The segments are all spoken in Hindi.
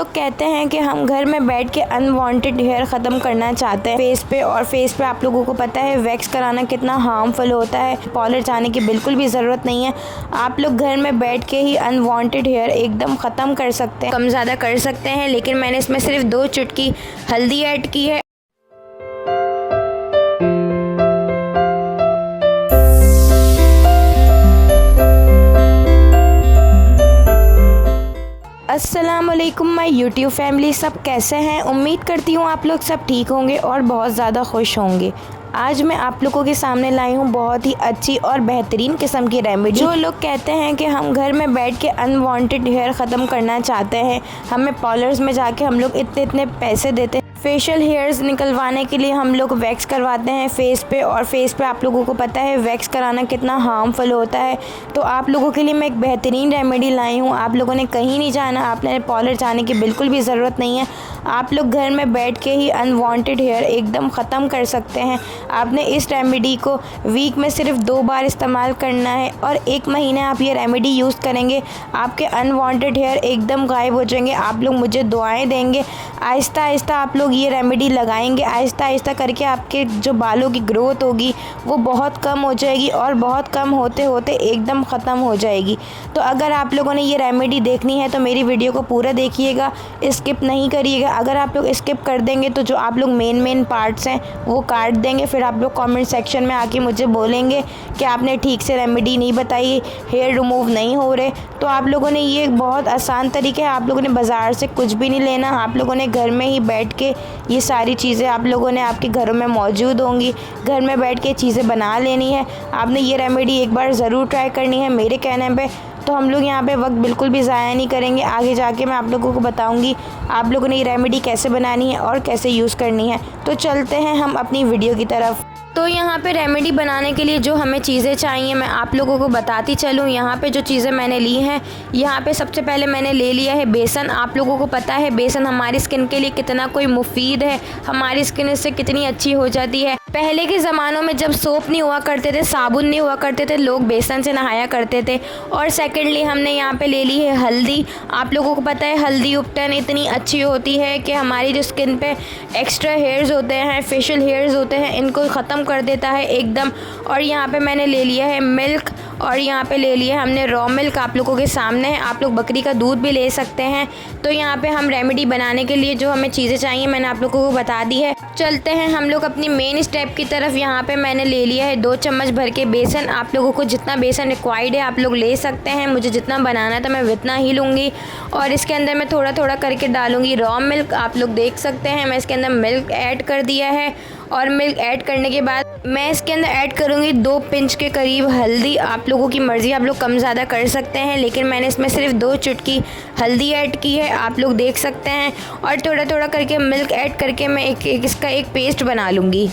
लोग कहते हैं कि हम घर में बैठ के अनवांटेड हेयर ख़त्म करना चाहते हैं फेस पे, और फेस पे आप लोगों को पता है वैक्स कराना कितना हार्मफुल होता है। पार्लर जाने की बिल्कुल भी ज़रूरत नहीं है। आप लोग घर में बैठ के ही अनवांटेड हेयर एकदम ख़त्म कर सकते हैं, कम ज़्यादा कर सकते हैं। लेकिन मैंने इसमें सिर्फ 2 चुटकी हल्दी ऐड की है। अस्सलामुअलैकुम माय यूट्यूब फैमिली, सब कैसे हैं? उम्मीद करती हूँ आप लोग सब ठीक होंगे और बहुत ज़्यादा खुश होंगे। आज मैं आप लोगों के सामने लाई हूँ बहुत ही अच्छी और बेहतरीन किस्म की रेमेडी। जो लोग कहते हैं कि हम घर में बैठ के अनवांटेड हेयर ख़त्म करना चाहते हैं, हमें पार्लर्स में जाके हम लोग इतने इतने पैसे देते हैं फेशियल हेयर्स निकलवाने के लिए, हम लोग वैक्स करवाते हैं फेस पे, और फेस पे आप लोगों को पता है वैक्स कराना कितना हार्मफुल होता है। तो आप लोगों के लिए मैं एक बेहतरीन रेमेडी लाई हूँ। आप लोगों ने कहीं नहीं जाना, आपने पार्लर जाने की बिल्कुल भी ज़रूरत नहीं है। आप लोग घर में बैठ के ही अनवांटेड हेयर एकदम ख़त्म कर सकते हैं। आपने इस रेमेडी को वीक में सिर्फ 2 बार इस्तेमाल करना है, और 1 महीने आप ये रेमेडी यूज़ करेंगे, आपके अनवांटेड हेयर एकदम गायब हो जाएंगे। आप लोग मुझे दुआएं देंगे। आहिस्ता आहिस्ता आप लोग ये रेमेडी लगाएंगे, आहिस्ता आहिस्ता करके आपके जो बालों की ग्रोथ होगी वो बहुत कम हो जाएगी, और बहुत कम होते होते एकदम ख़त्म हो जाएगी। तो अगर आप लोगों ने ये रेमेडी देखनी है तो मेरी वीडियो को पूरा देखिएगा, स्किप नहीं करिएगा। अगर आप लोग स्किप कर देंगे तो जो आप लोग मेन पार्ट्स हैं वो काट देंगे, फिर आप लोग कमेंट सेक्शन में आके मुझे बोलेंगे कि आपने ठीक से रेमेडी नहीं बताई, हेयर रिमूव नहीं हो रहे। तो आप लोगों ने ये बहुत आसान तरीका है, आप लोगों ने बाज़ार से कुछ भी नहीं लेना, आप लोगों ने घर में ही बैठ के ये सारी चीज़ें आप लोगों ने आपके घरों में मौजूद होंगी, घर में बैठ के चीज़ें बना लेनी है। आपने ये रेमेडी एक बार ज़रूर ट्राई करनी है मेरे कहने पे। तो हम लोग यहाँ पे वक्त बिल्कुल भी ज़ाया नहीं करेंगे, आगे जाके मैं आप लोगों को बताऊँगी आप लोगों ने ये रेमेडी कैसे बनानी है और कैसे यूज़ करनी है। तो चलते हैं हम अपनी वीडियो की तरफ। तो यहाँ पे रेमेडी बनाने के लिए जो हमें चीज़ें चाहिए मैं आप लोगों को बताती चलूँ। यहाँ पे जो चीज़ें मैंने ली हैं, यहाँ पे सबसे पहले मैंने ले लिया है बेसन। आप लोगों को पता है बेसन हमारी स्किन के लिए कितना कोई मुफीद है, हमारी स्किन इससे कितनी अच्छी हो जाती है। पहले के ज़मानों में जब सोप नहीं हुआ करते थे, साबुन नहीं हुआ करते थे, लोग बेसन से नहाया करते थे। और सेकेंडली हमने यहाँ पे ले ली है हल्दी। आप लोगों को पता है हल्दी उपटन इतनी अच्छी होती है कि हमारी जो स्किन पे एक्स्ट्रा हेयर्स होते हैं, फेशियल हेयर्स होते हैं, इनको ख़त्म कर देता है एकदम। और यहाँ पे मैंने ले लिया है मिल्क, और यहाँ पे ले लिया है हमने रॉ मिल्क। आप लोगों के सामने है, आप लोग बकरी का दूध भी ले सकते हैं। तो यहाँ पे हम रेमेडी बनाने के लिए जो हमें चीज़ें चाहिए मैंने आप लोगों को बता दी है। चलते हैं हम लोग अपनी मेन स्टेप की तरफ। यहाँ पे मैंने ले लिया है 2 चम्मच भर के बेसन। आप लोगों को जितना बेसन रिक्वायर्ड है आप लोग ले सकते हैं, मुझे जितना बनाना था मैं उतना ही लूँगी। और इसके अंदर मैं थोड़ा थोड़ा करके डालूँगी रॉ मिल्क। आप लोग देख सकते हैं मैं इसके अंदर मिल्क ऐड कर दिया है, और मिल्क ऐड करने के बाद मैं इसके अंदर ऐड करूँगी 2 पिंच के करीब हल्दी। आप लोगों की मर्ज़ी, आप लोग कम ज़्यादा कर सकते हैं, लेकिन मैंने इसमें सिर्फ 2 चुटकी हल्दी ऐड की है, आप लोग देख सकते हैं। और थोड़ा थोड़ा करके मिल्क ऐड करके मैं इसका एक पेस्ट बना लूँगी।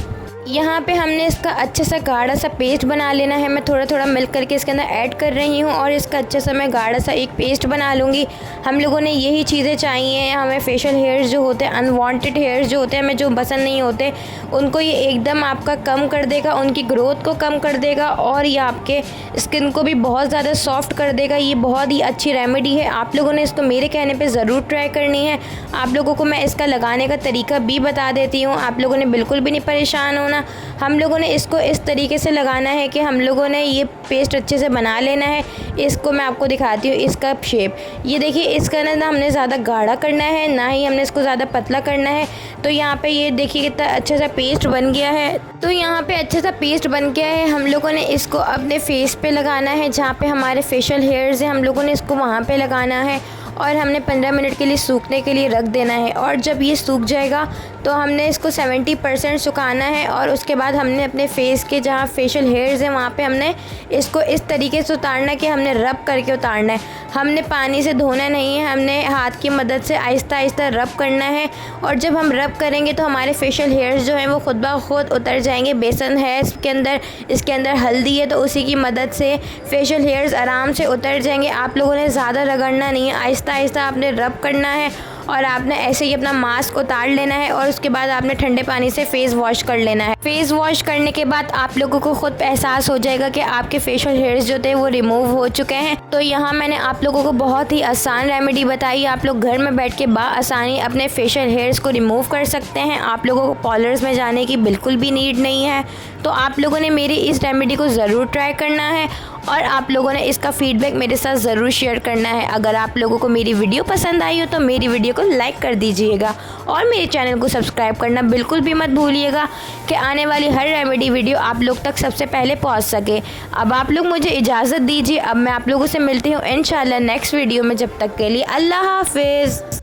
यहाँ पे हमने इसका अच्छे से गाढ़ा सा पेस्ट बना लेना है। मैं थोड़ा थोड़ा मिल्क करके इसके अंदर ऐड कर रही हूँ, और इसका अच्छे से मैं गाढ़ा सा एक पेस्ट बना लूँगी। हम लोगों ने यही चीज़ें चाहिए। हमें फेशियल हेयर्स जो होते हैं, अनवांटेड हेयर्स जो होते हैं, हमें जो पसंद नहीं होते, उनको ये एकदम आपका कम कर देगा, उनकी ग्रोथ को कम कर देगा, और ये आपके स्किन को भी बहुत ज़्यादा सॉफ्ट कर देगा। ये बहुत ही अच्छी रेमेडी है, आप लोगों ने इसको मेरे कहने पर ज़रूर ट्राई करनी है। आप लोगों को मैं इसका लगाने का तरीका भी बता देती हूँ, आप लोगों ने बिल्कुल भी नहीं परेशान होना। हम लोगों ने इसको इस तरीके से लगाना है कि हम लोगों ने ये पेस्ट अच्छे से बना लेना है। इसको मैं आपको दिखाती हूँ इसका शेप। ये देखिए, इसका ना हमने ज़्यादा गाढ़ा करना है, ना ही हमने इसको ज़्यादा पतला करना है। तो यहाँ पे ये देखिए कितना अच्छा सा पेस्ट बन गया है। तो यहाँ पे अच्छा सा पेस्ट बन गया है। हम लोगों ने इसको अपने फेस पे लगाना है, जहाँ पे हमारे फेशियल हेयर्स हैं हम लोगों ने इसको वहाँ पे लगाना है, और हमने 15 मिनट के लिए सूखने के लिए रख देना है। और जब ये सूख जाएगा तो हमने इसको 70% सुखाना है, और उसके बाद हमने अपने फेस के जहाँ फेशियल हेयर्स हैं वहाँ पे हमने इसको इस तरीके से उतारना है कि हमने रब करके उतारना है। हमने पानी से धोना नहीं है, हमने हाथ की मदद से आहिस्ता आहिस्ता रब करना है। और जब हम रब करेंगे तो हमारे फेशियल हेयर्स जो हैं वो खुद ब खुद उतर जाएंगे। बेसन है इसके अंदर हल्दी है, तो उसी की मदद से फेशियल हेयर्स आराम से उतर जाएंगे। आप लोगों ने ज़्यादा रगड़ना नहीं है, आहिस्ता आहिस्ता आपने रब करना है। और आपने ऐसे ही अपना मास्क उतार लेना है और उसके बाद आपने ठंडे पानी से फेस वॉश कर लेना है। फेस वॉश करने के बाद आप लोगों को खुद एहसास हो जाएगा कि आपके फेशियल हेयर्स जो थे वो रिमूव हो चुके हैं। तो यहाँ मैंने आप लोगों को बहुत ही आसान रेमेडी बताई। आप लोग घर में बैठ के आसानी अपने फेशियल हेयर्स को रिमूव कर सकते हैं। आप लोगों को पार्लर्स में जाने की बिल्कुल भी नीड नहीं है। तो आप लोगों ने मेरी इस रेमेडी को ज़रूर ट्राई करना है और आप लोगों ने इसका फीडबैक मेरे साथ ज़रूर शेयर करना है। अगर आप लोगों को मेरी वीडियो पसंद आई हो तो मेरी वीडियो को लाइक कर दीजिएगा और मेरे चैनल को सब्सक्राइब करना बिल्कुल भी मत भूलिएगा कि आने वाली हर रेमेडी वीडियो आप लोग तक सबसे पहले पहुंच सके। अब आप लोग मुझे इजाज़त दीजिए। अब मैं आप लोगों से मिलती हूँ इंशाल्लाह नेक्स्ट वीडियो में। जब तक के लिए अल्लाह हाफिज़।